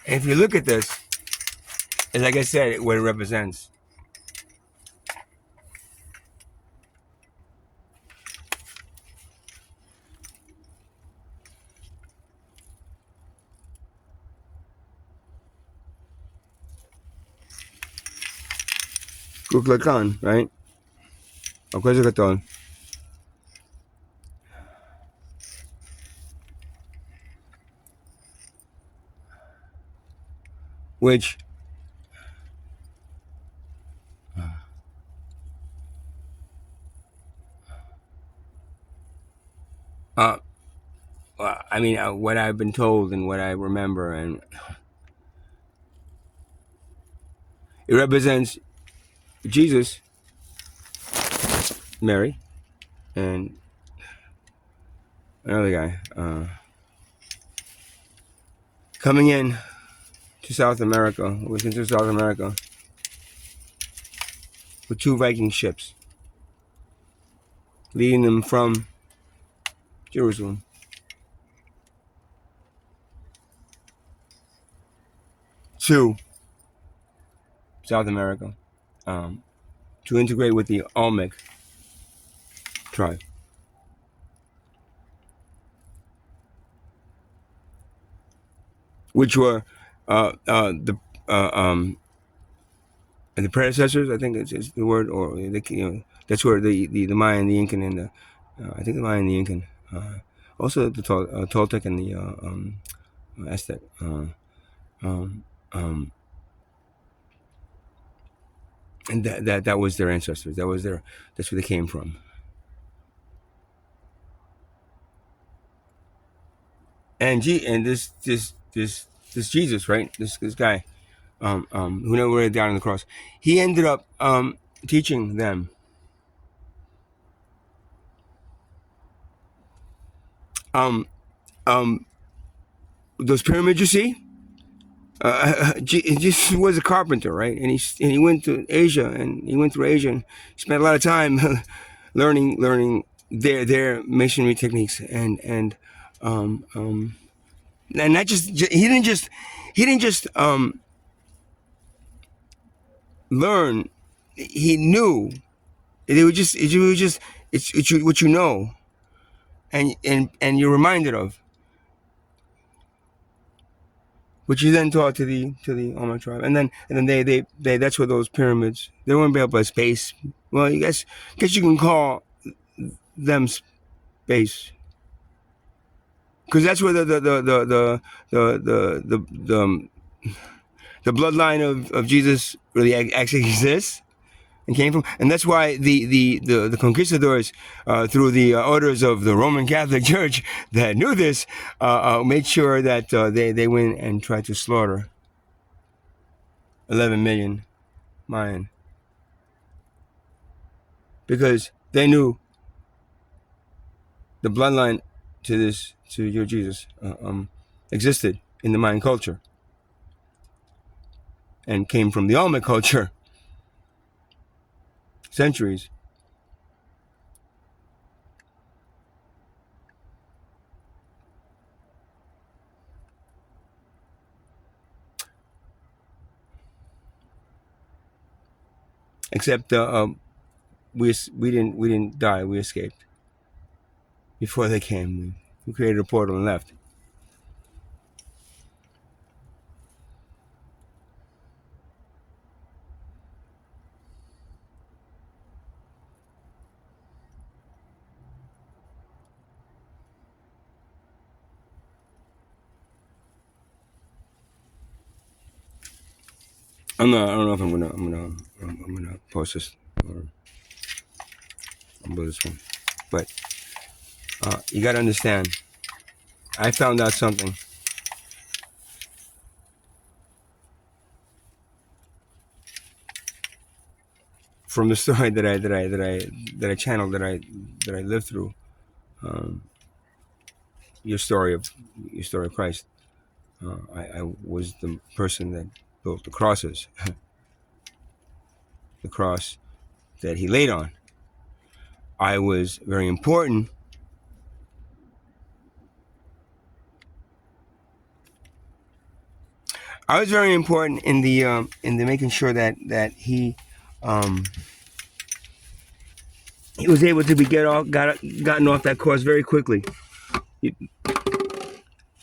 If you look at this, like I said, what it represents. Kukulkan, right? O Quetzalcoatl. Which uh, I mean, what I've been told and what I remember, and it represents Jesus, Mary, and another guy coming in to South America, was into South America with two Viking ships, leading them from Jerusalem to South America to integrate with the Olmec tribe, which were the predecessors. I think it's the word, or that's where the Mayan, the Incan, and the I think the Mayan, the Incan, also the Toltec and the Aztec. Um, um, and that was their ancestors. That's where they came from. And this Jesus, right? This guy, who never really died on the cross, he ended up teaching them. Um, um, those pyramids you see, Jesus was a carpenter, right? And he went to Asia, and he went through Asia and spent a lot of time learning their masonry techniques, and not just he didn't just learn. He knew. It's what you know, and you're reminded of, which you then taught to the Olmec tribe, and then they that's where those pyramids, they weren't built by space. Well, you guess you can call them space, because that's where the bloodline of Jesus really actually exists and came from, and that's why the conquistadors, through the orders of the Roman Catholic Church that knew this, made sure that they went and tried to slaughter 11 million Mayan, because they knew the bloodline to your Jesus existed in the Mayan culture and came from the Olmec culture centuries. Except we didn't die. We escaped before they came. We created a portal and left. I don't know if I'm gonna post this or this one, but you got to understand. I found out something from the story that I channeled, that I lived through. Um, your story of Christ. I was the person that built the crosses, the cross that he laid on. I was very important. I was very important in the making sure that he was able to be gotten off that course very quickly,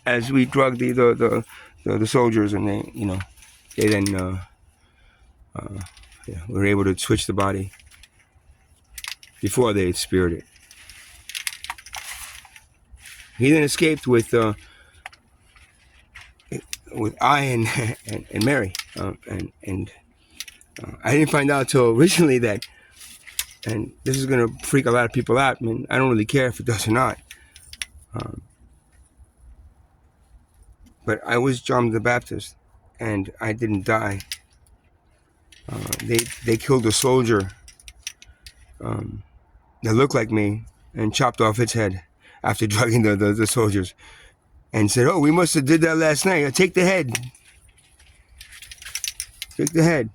as we drugged the soldiers, and they then were able to switch the body before they had speared it. He then escaped with I and Mary, and I didn't find out till recently that, and this is gonna freak a lot of people out. I mean, I don't really care if it does or not, but I was John the Baptist, and I didn't die. They killed a soldier that looked like me and chopped off its head after drugging the soldiers, and said, "Oh, we must have did that last night. Take the head. Take the head.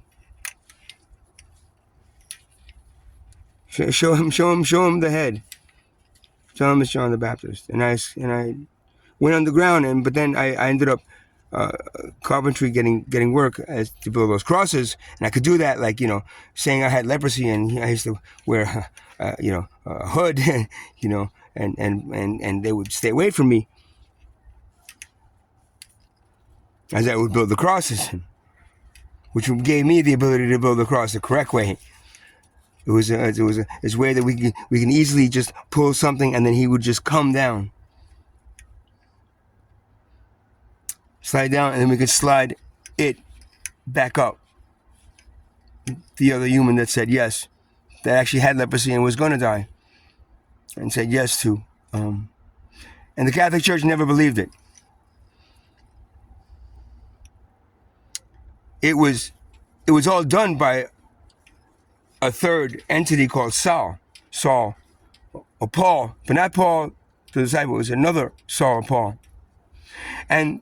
Show him the head. Tell him it's John the Baptist." And I went underground, but then I ended up carpentry, getting work as to build those crosses, and I could do that, like, saying I had leprosy, and I used to wear a hood, and they would stay away from me as I would build the crosses, which gave me the ability to build the cross the correct way. It was a way that we can easily just pull something, and then he would just come down, slide down, and then we could slide it back up. The other human that said yes, that actually had leprosy and was going to die, and said yes to. And the Catholic Church never believed it. It was all done by a third entity called Saul, or Paul, but not Paul the disciple. It was another Saul or Paul. And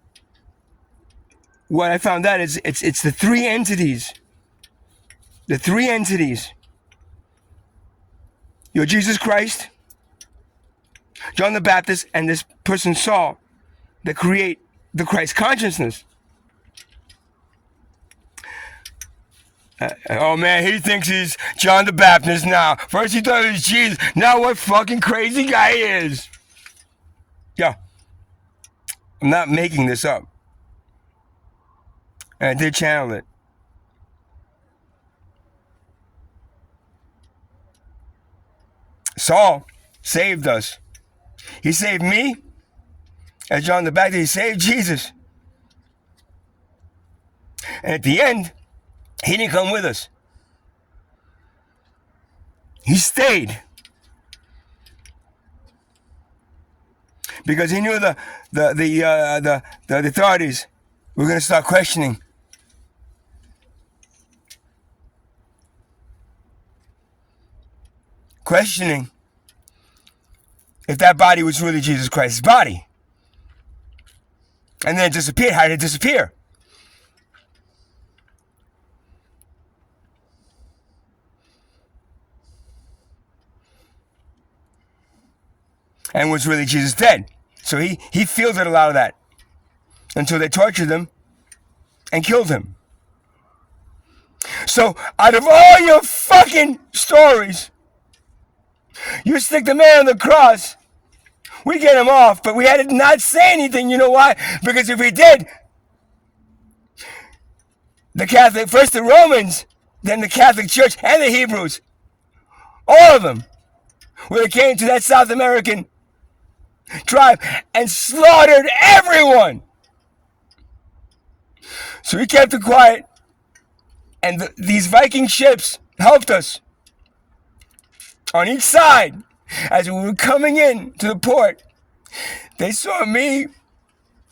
what I found out is it's the three entities. The three entities. You're Jesus Christ, John the Baptist, and this person Saul, that create the Christ consciousness. Oh man, he thinks he's John the Baptist now. First he thought he was Jesus. Now what fucking crazy guy he is. Yeah. I'm not making this up. And I did channel it. Saul saved us. He saved me as John the Baptist. He saved Jesus. And at the end, he didn't come with us. He stayed. Because he knew the authorities were going to start questioning. Questioning if that body was really Jesus Christ's body. And then it disappeared. How did it disappear? And was really Jesus dead? So he fielded a lot of that until they tortured him and killed him. So out of all your fucking stories, you stick the man on the cross, we get him off, but we had to not say anything. You know why? Because if we did, the Catholic, first the Romans, then the Catholic Church and the Hebrews, all of them, when it came to that South American tribe and slaughtered everyone. So we kept it quiet, and these Viking ships helped us on each side. As we were coming in to the port, they saw me,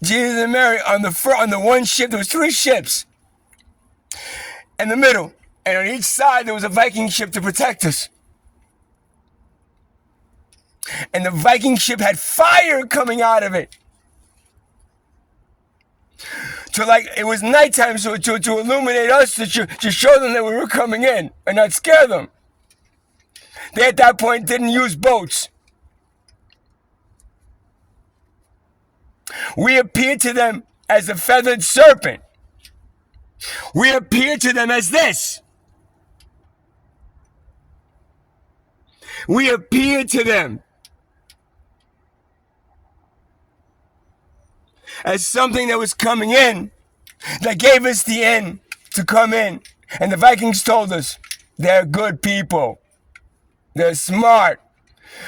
Jesus, and Mary on the one ship. There was 3 ships in the middle, and on each side there was a Viking ship to protect us. And the Viking ship had fire coming out of it. It was nighttime, so to illuminate us, to show them that we were coming in and not scare them. They at that point didn't use boats. We appeared to them as the feathered serpent. We appear to them as this. We appear to them as something that was coming in, that gave us the in to come in. And the Vikings told us, they're good people. They're smart.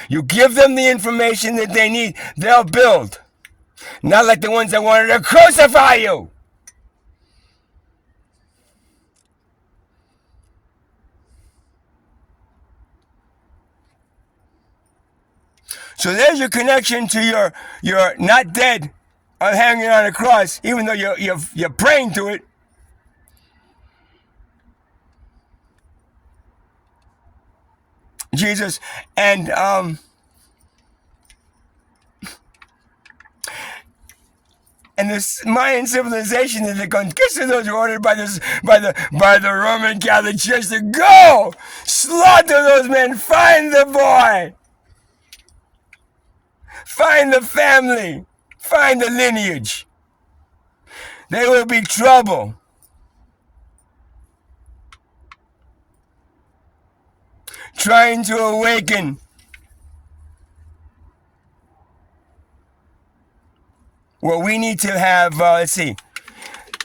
You give them the information that they need, they'll build. Not like the ones that wanted to crucify you. So there's your connection to your not dead, hanging on a cross, even though you're praying to it. Jesus. And this Mayan civilization that the conquistadors were ordered by the Roman Catholic Church to go slaughter those men, find the boy, find the family, find the lineage. There will be trouble. Trying to awaken. Well, we need to have, let's see.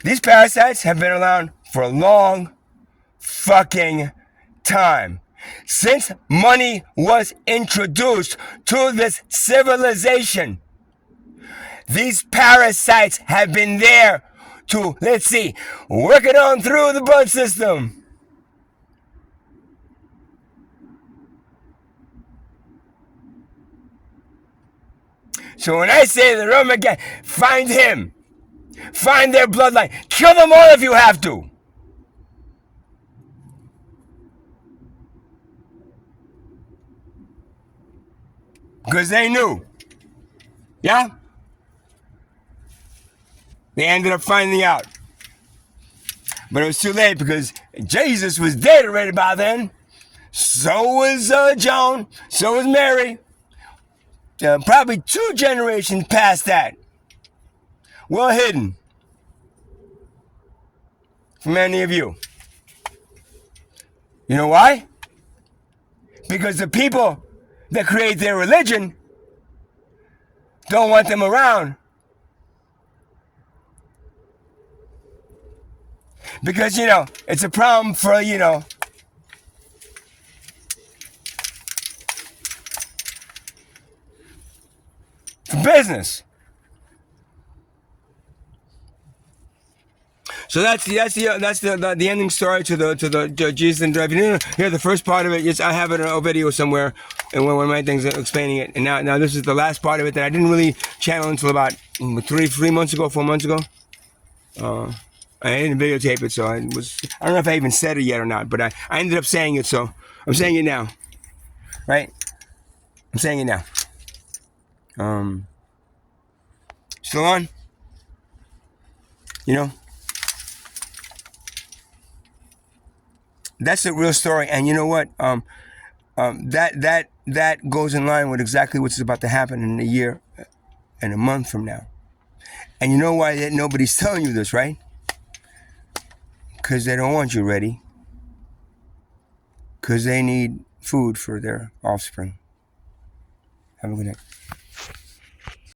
These parasites have been around for a long fucking time. Since money was introduced to this civilization, these parasites have been there to, let's see, work it on through the blood system. So when I say the Roman guy, find him. Find their bloodline. Kill them all if you have to. Because they knew. Yeah? They ended up finding out. But it was too late because Jesus was dead already by then. So was John. So was Mary. Probably 2 generations past that. Well hidden from any of you. You know why? Because the people that create their religion don't want them around. Because, it's a problem for, for business. So that's the ending story to the Jesus and Drive. You didn't hear the first part of it. Yes, I have it in a video somewhere, and one of my things explaining it. And now this is the last part of it that I didn't really channel until about 4 months ago. I didn't videotape it, so I don't know if I even said it yet or not, but I ended up saying it, so I'm saying it now, right? I'm saying it now. Still on? That's the real story, and you know what? That goes in line with exactly what's about to happen in a year and a month from now. And you know why nobody's telling you this, right? Because they don't want you ready. Because they need food for their offspring. Have a good night.